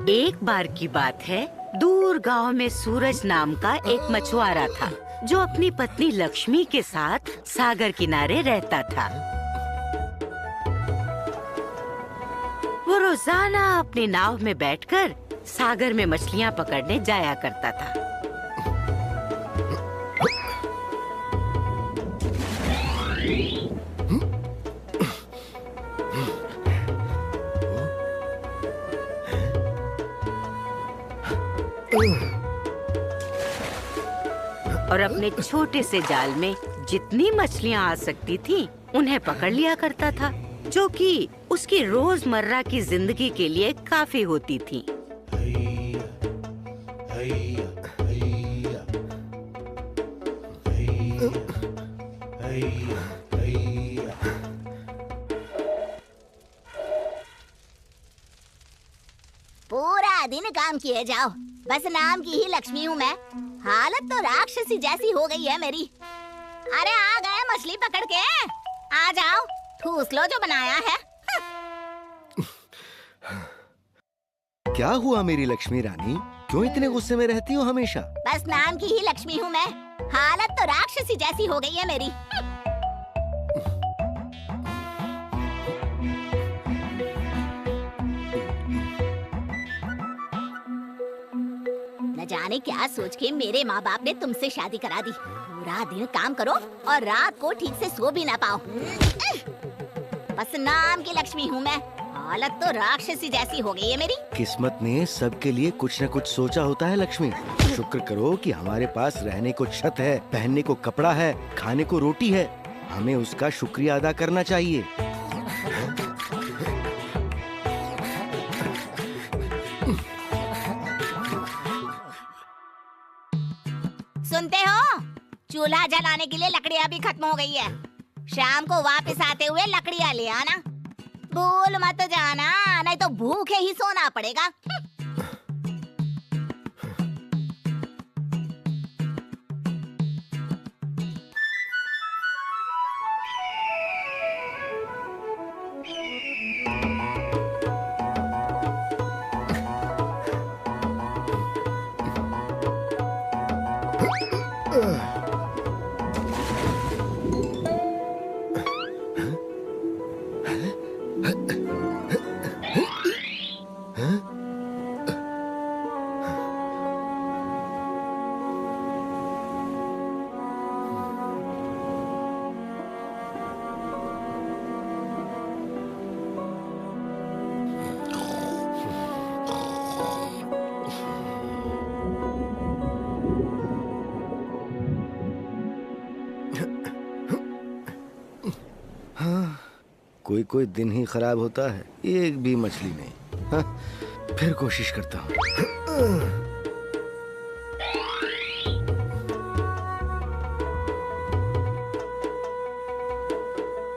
एक बार की बात है, दूर गांव में सूरज नाम का एक मछुआरा था जो अपनी पत्नी लक्ष्मी के साथ सागर किनारे रहता था। वो रोजाना अपनी नाव में बैठकर सागर में मछलियां पकड़ने जाया करता था। और अपने छोटे से जाल में जितनी मछलियां आ सकती थीं, उन्हें पकड़ लिया करता था, जो कि उसकी रोजमर्रा की जिंदगी के लिए काफी होती थीं। पूरा दिन काम किए जाओ, बस नाम की ही लक्ष्मी हूँ मैं। हालत तो राक्षसी जैसी हो गई है मेरी। अरे आ गए मछली पकड़ के, आ जाओ, ठूस लो जो बनाया है। क्या हुआ मेरी लक्ष्मी रानी, क्यों इतने गुस्से में रहती हो हमेशा? बस नाम की ही लक्ष्मी हूँ मैं, हालत तो राक्षसी जैसी हो गई है मेरी। न जाने क्या सोच के मेरे माँ बाप ने तुमसे शादी करा दी। पूरा दिन काम करो और रात को ठीक से सो भी ना पाओ। बस नाम की लक्ष्मी हूँ मैं, हालत तो राक्षसी जैसी हो गई है मेरी। किस्मत ने सबके लिए कुछ न कुछ सोचा होता है लक्ष्मी। शुक्र करो कि हमारे पास रहने को छत है, पहनने को कपड़ा है, खाने को रोटी है। हमें उसका शुक्रिया अदा करना चाहिए। सुनते हो? चूल्हा जलाने के लिए लकड़ियाँ भी खत्म हो गई है। शाम को वापस आते हुए लकड़ियाँ ले आना, भूल मत जाना, नहीं तो भूखे ही सोना पड़ेगा। कोई कोई दिन ही खराब होता है, एक भी मछली नहीं। हाँ, फिर कोशिश करता हूँ।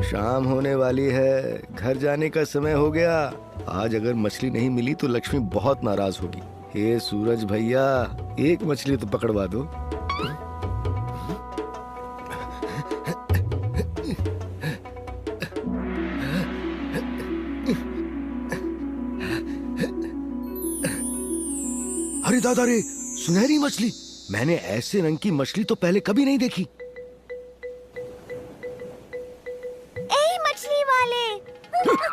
शाम होने वाली है, घर जाने का समय हो गया। आज अगर मछली नहीं मिली तो लक्ष्मी बहुत नाराज होगी। हे सूरज भैया, एक मछली तो पकड़वा दो। अरे दादा रे, सुनहरी मछली! मैंने ऐसे रंग की मछली तो पहले कभी नहीं देखी। ए मछली वाले!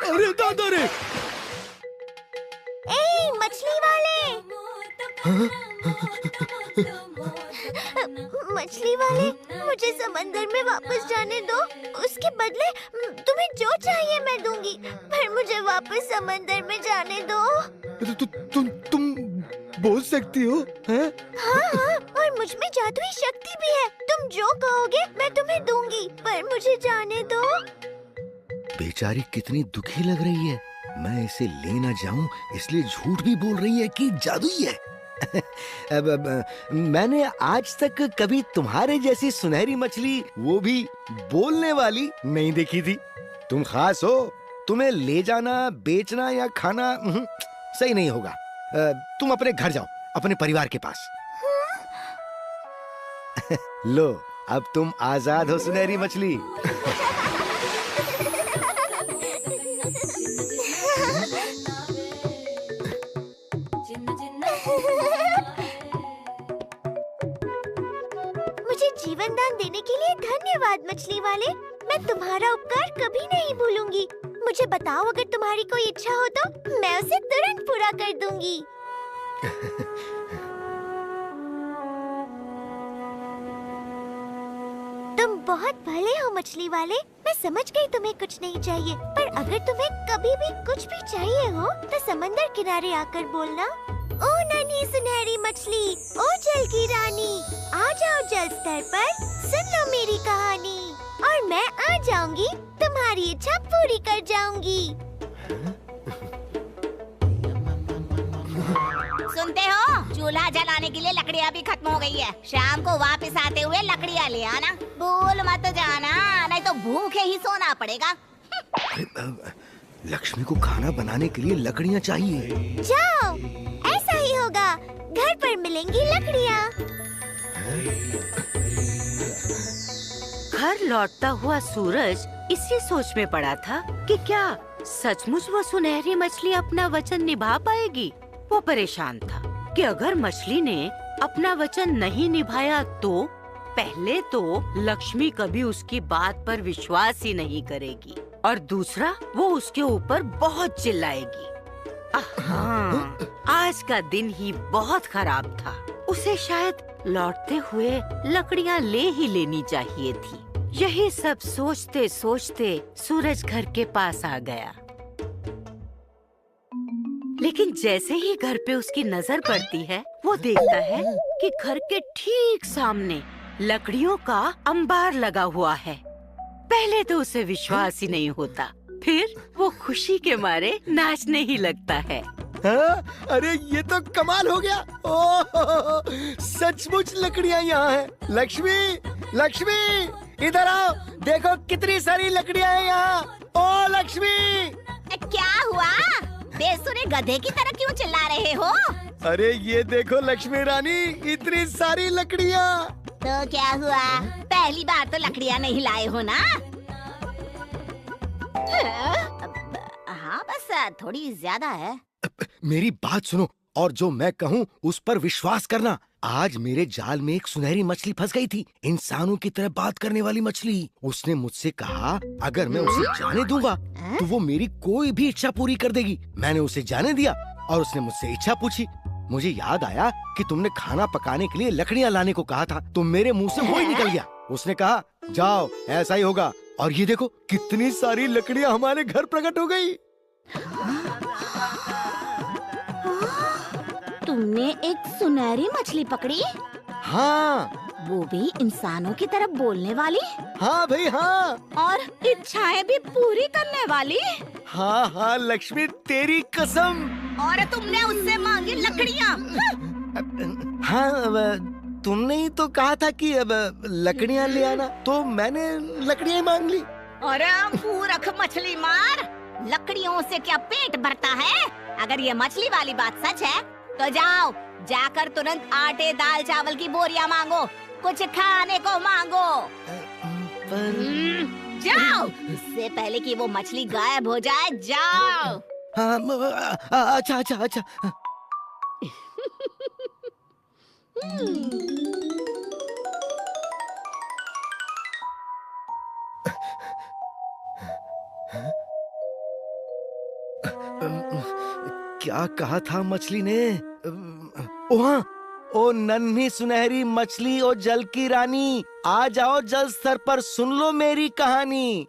अरे दादा रे! ए मछली वाले! मछली वाले, मुझे समंदर में वापस जाने दो। उसके बदले तुम्हें जो चाहिए मैं दूंगी, पर मुझे वापस समंदर में जाने दो। तुम बोल सकती हो, हैं? हाँ हाँ, और मुझ में जादुई शक्ति भी है। तुम जो कहोगे मैं तुम्हें दूंगी, पर मुझे जाने दो। बेचारी कितनी दुखी लग रही है। मैं इसे ले ना जाऊं इसलिए झूठ भी बोल रही है कि जादुई है। मैंने आज तक कभी तुम्हारे जैसी सुनहरी मछली, वो भी बोलने वाली, नहीं देखी थी। तुम खास हो, तुम्हें ले जाना, बेचना या खाना सही नहीं होगा। तुम अपने घर जाओ, अपने परिवार के पास। लो, अब तुम आजाद हो सुनहरी मछली। मुझे जीवन दान देने के लिए धन्यवाद मछली वाले। मैं तुम्हारा उपकार कभी नहीं भूलूंगी। मुझे बताओ, अगर तुम्हारी कोई इच्छा हो तो मैं उसे तुरंत पूरा कर दूंगी। तुम बहुत भले हो मछली वाले। मैं समझ गई तुम्हें कुछ नहीं चाहिए, पर अगर तुम्हें कभी भी कुछ भी चाहिए हो तो समंदर किनारे आकर बोलना। ओ नन्ही सुनहरी मछली, ओ जल की रानी, आ जाओ जल स्तर पर, सुन लो मेरी कहानी, और मैं आ जाऊंगी, तुम्हारी इच्छा पूरी कर जाऊंगी। सुनते हो? चूल्हा जलाने के लिए लकड़ियाँ भी खत्म हो गई है। शाम को वापस आते हुए लकड़ियाँ ले आना। भूल मत जाना, नहीं तो भूखे ही सोना पड़ेगा। लक्ष्मी को खाना बनाने के लिए लकड़ियाँ चाहिए। जाओ, ऐसा ही होगा। घर पर मिलेंगी लकड़ियाँ। घर लौटता हुआ सूरज इसी सोच में पड़ा था कि क्या सचमुच वो सुनहरी मछली अपना वचन निभा पाएगी। वो परेशान था कि अगर मछली ने अपना वचन नहीं निभाया तो पहले तो लक्ष्मी कभी उसकी बात पर विश्वास ही नहीं करेगी, और दूसरा वो उसके ऊपर बहुत चिल्लाएगी। हाँ, आज का दिन ही बहुत खराब था। उसे शायद लौटते हुए लकड़ियाँ ले ही लेनी चाहिए थी। यही सब सोचते सोचते सूरज घर के पास आ गया। लेकिन जैसे ही घर पे उसकी नजर पड़ती है, वो देखता है कि घर के ठीक सामने लकड़ियों का अंबार लगा हुआ है। पहले तो उसे विश्वास ही नहीं होता, फिर वो खुशी के मारे नाचने ही लगता है। हाँ? अरे ये तो कमाल हो गया। ओह, सचमुच लकड़ियाँ यहाँ हैं। लक्ष्मी, लक्ष्मी, इधर आओ, देखो कितनी सारी लकड़ियाँ हैं यहाँ। ओ लक्ष्मी! क्या हुआ? बेसुरे गधे की तरह क्यों चिल्ला रहे हो? अरे ये देखो लक्ष्मी रानी, इतनी सारी लकड़ियाँ। तो क्या हुआ? पहली बार तो लकड़ियाँ नहीं लाए हो ना? हाँ, बस थोड़ी ज्यादा है। मेरी बात सुनो और जो मैं कहूँ उस पर विश्वास करना। आज मेरे जाल में एक सुनहरी मछली फंस गई थी, इंसानों की तरह बात करने वाली मछली। उसने मुझसे कहा अगर मैं उसे जाने दूंगा तो वो मेरी कोई भी इच्छा पूरी कर देगी। मैंने उसे जाने दिया और उसने मुझसे इच्छा पूछी। मुझे याद आया कि तुमने खाना पकाने के लिए लकड़ियाँ लाने को कहा था, तो मेरे मुंह से वो ही निकल गया। उसने कहा जाओ, ऐसा ही होगा। और ये देखो कितनी सारी लकड़ियाँ हमारे घर प्रकट हो गई। तुमने एक सुनहरी मछली पकड़ी? हाँ। वो भी इंसानों की तरह बोलने वाली? हाँ भाई हाँ। और इच्छाएं भी पूरी करने वाली? हाँ हाँ लक्ष्मी, तेरी कसम। और तुमने उससे मांगी लकड़ियाँ? हाँ, अब तुमने ही तो कहा था कि अब लकड़ियाँ ले आना, तो मैंने लकड़ियाँ मांग ली। अरे मूर्ख मछली मार, लकड़ियों से क्या पेट भरता है? अगर ये मछली वाली बात सच है तो जाओ, जाकर तुरंत आटे दाल चावल की बोरियां मांगो, कुछ खाने को मांगो। जाओ, इससे पहले कि वो मछली गायब हो जाए, जाओ। हाँ, अच्छा अच्छा अच्छा। क्या कहा था मछली ने? ओ हाँ, ओ नन्ही सुनहरी मछली, ओ जल की रानी, आ जाओ जल स्तर पर, सुन लो मेरी कहानी।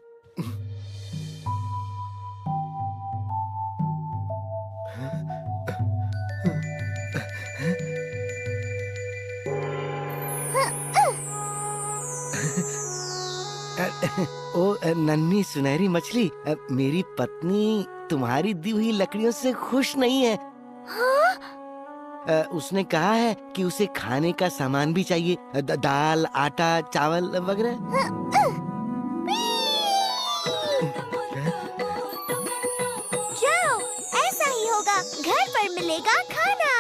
ओ नन्ही सुनहरी मछली, मेरी पत्नी तुम्हारी दी हुई लकड़ियों से खुश नहीं है। हाँ? उसने कहा है कि उसे खाने का सामान भी चाहिए, दाल, आटा, चावल वगैरह। जाओ, ऐसा ही होगा, घर पर मिलेगा खाना।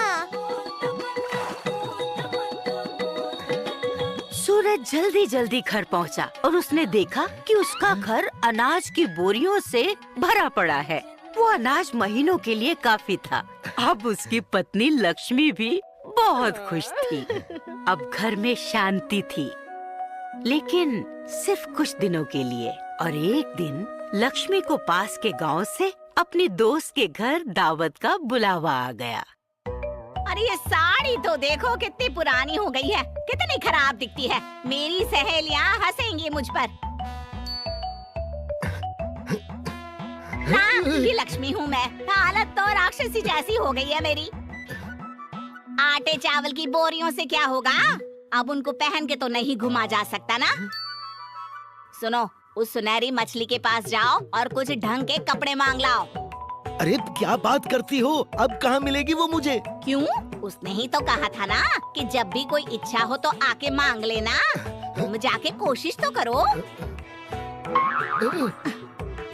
सूरज जल्दी जल्दी घर पहुंचा और उसने देखा कि उसका घर अनाज की बोरियों से भरा पड़ा है। वो अनाज महीनों के लिए काफी था। अब उसकी पत्नी लक्ष्मी भी बहुत खुश थी। अब घर में शांति थी, लेकिन सिर्फ कुछ दिनों के लिए। और एक दिन लक्ष्मी को पास के गांव से अपनी दोस्त के घर दावत का बुलावा आ गया। अरे ये साड़ी तो देखो कितनी पुरानी हो गई है, कितनी खराब दिखती है। मेरी सहेलियां हंसेंगी मुझ पर। नाम की लक्ष्मी हूँ मैं, हालत तो राक्षसी जैसी हो गई है मेरी। आटे चावल की बोरियों से क्या होगा, अब उनको पहन के तो नहीं घुमा जा सकता ना। सुनो, उस सुनहरी मछली के पास जाओ और कुछ ढंग के कपड़े मांग लाओ। अरे क्या बात करती हो, अब कहाँ मिलेगी वो मुझे? क्यों? उसने ही तो कहा था ना कि जब भी कोई इच्छा हो तो आके मांग लेना। तुम जाके कोशिश तो करो।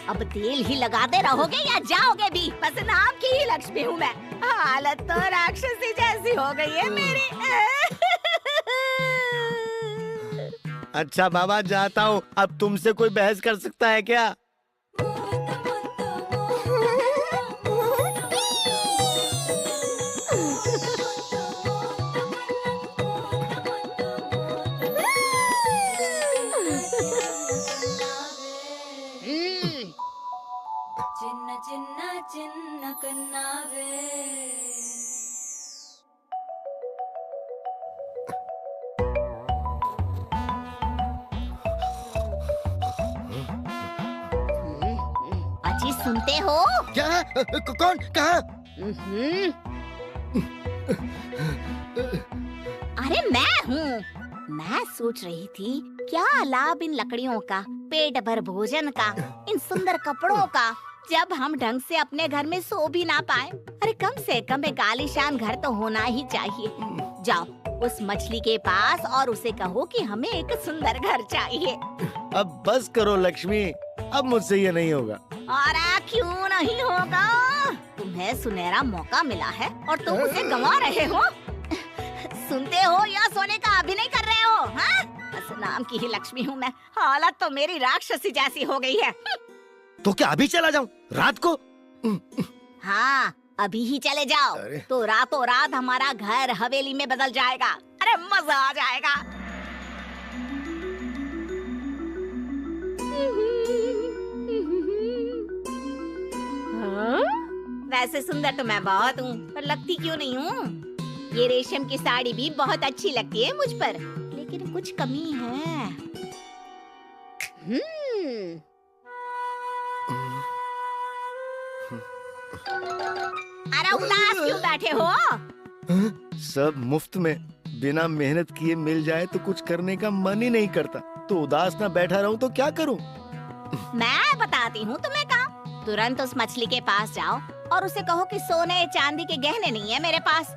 अब तेल ही लगाते रहोगे या जाओगे भी? बस नाम की ही लक्ष्मी हूँ मैं, हालत तो राक्षसी जैसी हो गई है मेरी। अच्छा बाबा, जाता हूँ। अब तुमसे कोई बहस कर सकता है क्या? చిన్న చిన్న చిన్న కన్నావే अजी सुनते हो? क्या? कौन? कहाँ? अरे मैं हूँ। मैं सोच रही थी क्या लाभ इन लकड़ियों का, पेट भर भोजन का, इन सुंदर कपड़ों का, जब हम ढंग से अपने घर में सो भी ना पाए। अरे कम से कम एक आलीशान घर तो होना ही चाहिए। जाओ उस मछली के पास और उसे कहो कि हमें एक सुंदर घर चाहिए। अब बस करो लक्ष्मी, अब मुझसे ये नहीं होगा। अरे क्यों नहीं होगा? तुम्हें सुनहरा मौका मिला है और तुम उसे गंवा रहे हो। सुनते हो या सोने का अभिनय कर रहे हो? हाँ? बस नाम की ही लक्ष्मी हूँ मैं, हालत तो मेरी राक्षसी जैसी हो गई है। तो क्या अभी चला जाऊं रात को? हाँ, अभी ही चले जाओ तो रातों रात हमारा घर हवेली में बदल जाएगा। अरे मजा आ जाएगा। वैसे सुंदर तो मैं बहुत हूँ, पर लगती क्यों नहीं हूँ? ये रेशम की साड़ी भी बहुत अच्छी लगती है मुझ पर, लेकिन कुछ कमी है। अरे उदास क्यों बैठे हो? सब मुफ्त में बिना मेहनत किए मिल जाए तो कुछ करने का मन ही नहीं करता। तो उदास ना बैठा रहूं तो क्या करूं? मैं बताती हूँ तुम्हें काम। तुरंत उस मछली के पास जाओ और उसे कहो कि सोने चांदी के गहने नहीं है मेरे पास।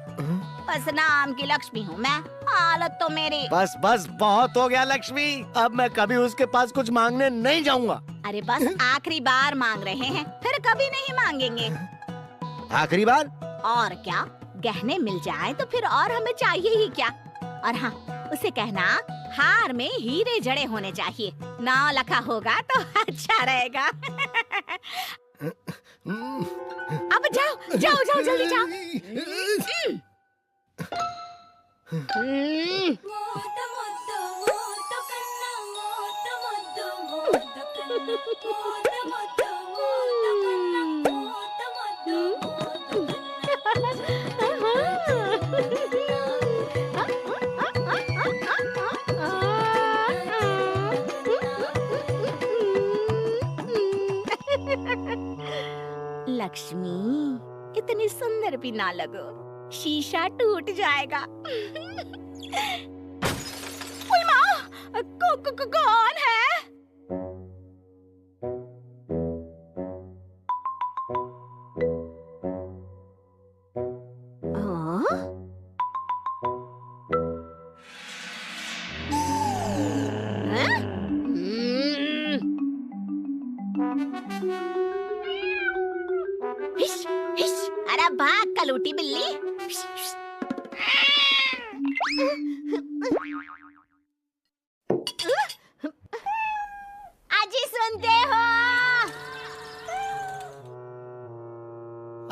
बस नाम की लक्ष्मी हूँ मैं, हालत तो मेरी। बस बस बहुत हो गया लक्ष्मी, अब मैं कभी उसके पास कुछ मांगने नहीं जाऊंगा। अरे बस आखिरी बार मांग रहे हैं, फिर कभी नहीं मांगेंगे। आखिरी बार? और क्या, गहने मिल जाए तो फिर और हमें चाहिए ही क्या। और हाँ, उसे कहना हार में हीरे जड़े होने चाहिए, नाम लिखा होगा तो अच्छा रहेगा। अब जाओ जाओ जाओ, जल्दी जाओ। మోత మొద్ద మోత కన్న మోత మొద్ద మోత కన్న మోత మొద్ద మోత కన్న మోత మొద్ద लक्ष्मी, इतनी सुंदर भी ना लगो, शीशा टूट जाएगा। ओए माँ, कौन है? अरे भाग कलूटी बिल्ली। अजी सुनते हो?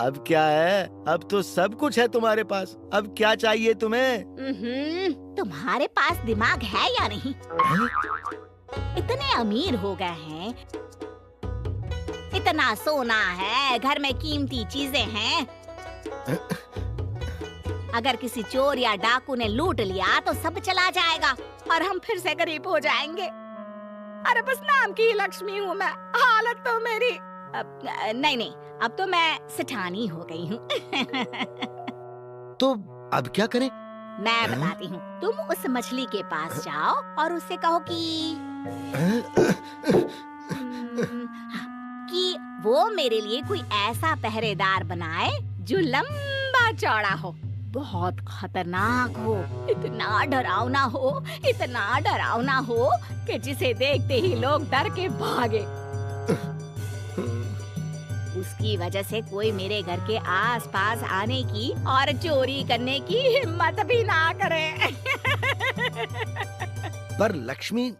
अब क्या है? अब तो सब कुछ है तुम्हारे पास। अब क्या चाहिए तुम्हें? तुम्हारे पास दिमाग है या नहीं? इतने अमीर हो गए हैं, इतना सोना है, घर में कीमती चीजें हैं। अगर किसी चोर या डाकू ने लूट लिया तो सब चला जाएगा और हम फिर से गरीब हो जाएंगे। अरे बस नाम की लक्ष्मी हूँ मैं, हालत तो मेरी नहीं, अब तो मैं सेठानी हो गई हूँ। तो अब क्या करें? मैं बताती हूँ, तुम उस मछली के पास जाओ और उससे कहो कि वो मेरे लिए कोई ऐसा पहरेदार बनाए जो लंबा चौड़ा हो, बहुत खतरनाक हो, इतना डरावना हो कि जिसे देखते ही लोग डर के भागे। उसकी वजह से कोई मेरे घर के आसपास आने की और चोरी करने की हिम्मत भी ना करे। पर लक्ष्मी,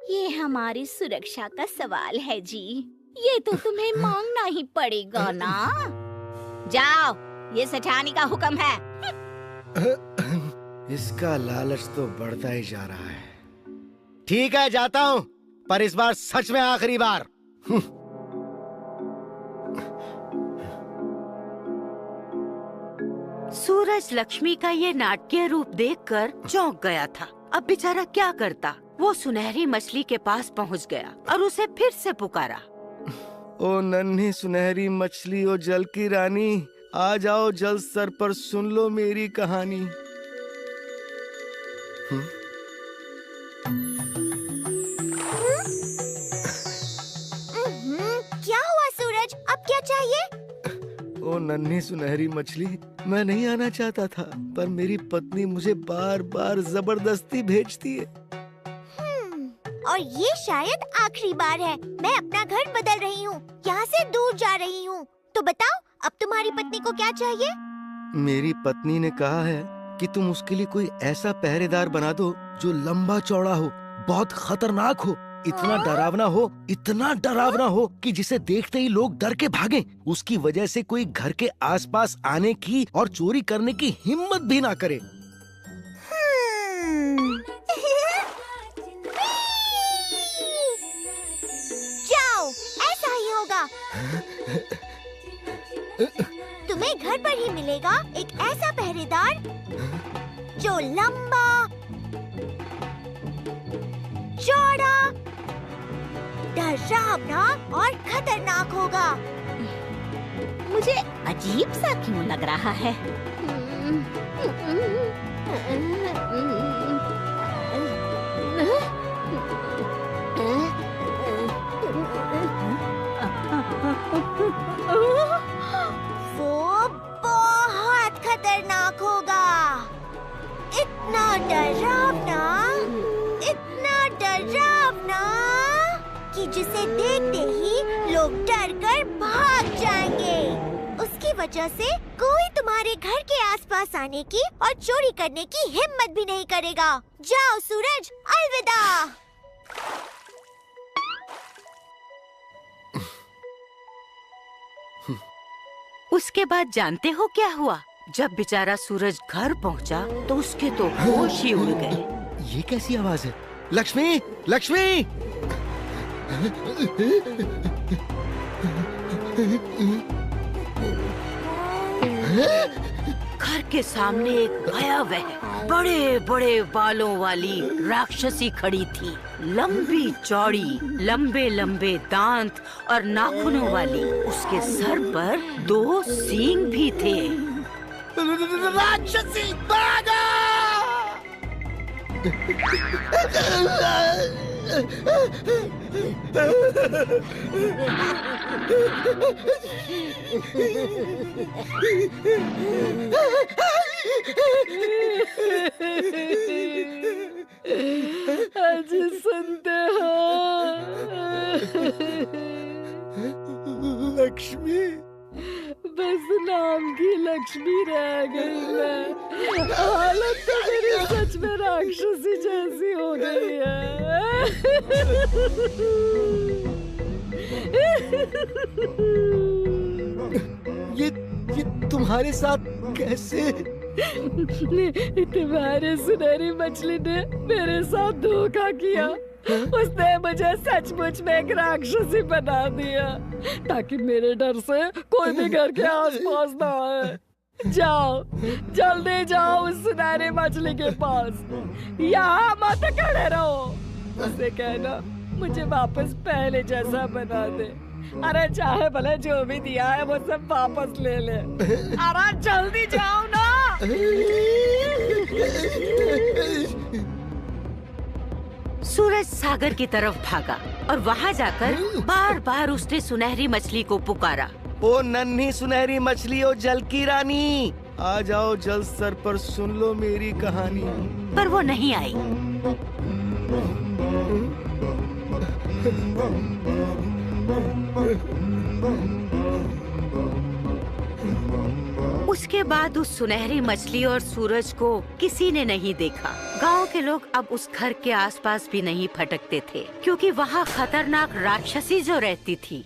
ये हमारी सुरक्षा का सवाल है जी, ये तो तुम्हें मांगना ही पड़ेगा ना। जाओ, ये सेठानी का हुक्म है। इसका लालच तो बढ़ता ही जा रहा है। ठीक है, जाता हूँ, पर इस बार सच में आखिरी बार। सूरज लक्ष्मी का ये नाटकीय रूप देखकर चौंक गया था। अब बेचारा क्या करता? वो सुनहरी मछली के पास पहुंच गया और उसे फिर से पुकारा। ओ नन्ही सुनहरी मछली, ओ जल की रानी, आ जाओ जल स्तर पर, सुन लो मेरी कहानी। क्या हुआ सूरज? अब क्या चाहिए? ओ नन्ही सुनहरी मछली, मैं नहीं आना चाहता था, पर मेरी पत्नी मुझे बार बार जबरदस्ती भेजती है। और ये शायद आखिरी बार है। मैं अपना घर बदल रही हूँ, यहाँ से दूर जा रही हूँ। तो बताओ, अब तुम्हारी पत्नी को क्या चाहिए? मेरी पत्नी ने कहा है कि तुम उसके लिए कोई ऐसा पहरेदार बना दो जो लंबा चौड़ा हो, बहुत खतरनाक हो, इतना डरावना हो कि जिसे देखते ही लोग डर के भागें। उसकी वजह से कोई घर के आसपास आने की और चोरी करने की हिम्मत भी ना करे। जाओ, ऐसा ही होगा। तुम्हें घर पर ही मिलेगा एक ऐसा पहरेदार जो लंबा, चौड़ा, डरावना और खतरनाक होगा। मुझे अजीब सा क्यों लग रहा है? वो बहुत खतरनाक होगा, इतना डरावना कि जिसे देखते ही लोग डर कर भाग जाएंगे। उसकी वजह से कोई तुम्हारे घर के आसपास आने की और चोरी करने की हिम्मत भी नहीं करेगा। जाओ सूरज, अलविदा। उसके बाद जानते हो क्या हुआ? जब बेचारा सूरज घर पहुंचा तो उसके तो होश ही उड़ गए। ये कैसी आवाज है? लक्ष्मी, लक्ष्मी! घर के सामने एक भयावह बड़े बड़े बालों वाली राक्षसी खड़ी थी, लंबी चौड़ी, लंबे लंबे दांत और नाखूनों वाली। उसके सर पर 2 सींग भी थे। राक्षसी, भागो! आज सुनते हो? लक्ष्मी, बस नाम की लक्ष्मी रह गई मैं। हालत तो मेरी सच में राक्षसी जैसी हो गई है। ये तुम्हारे साथ कैसे? तुम्हारे सुनहरी मछली ने मेरे साथ धोखा किया। उसने मुझे सचमुच में एक राक्षसी बना दिया ताकि मेरे डर से कोई भी घर के आसपास ना आए। जाओ, जल्दी जाओ उस सुनहरी मछली के पास, यहाँ मत खड़े रहो। उससे कहना मुझे वापस पहले जैसा बना दे। अरे चाहे भले जो भी दिया है वो सब वापस ले ले। अरे जल्दी जाओ ना। सूरज सागर की तरफ भागा और वहाँ जाकर बार बार उसने सुनहरी मछली को पुकारा। ओ नन्ही सुनहरी मछली, ओ जल की रानी, आ जाओ जल स्तर पर, सुन लो मेरी कहानी। पर वो नहीं आई। उसके बाद उस सुनहरी मछली और सूरज को किसी ने नहीं देखा। गांव के लोग अब उस घर के आसपास भी नहीं फटकते थे क्योंकि वहाँ खतरनाक राक्षसी जो रहती थी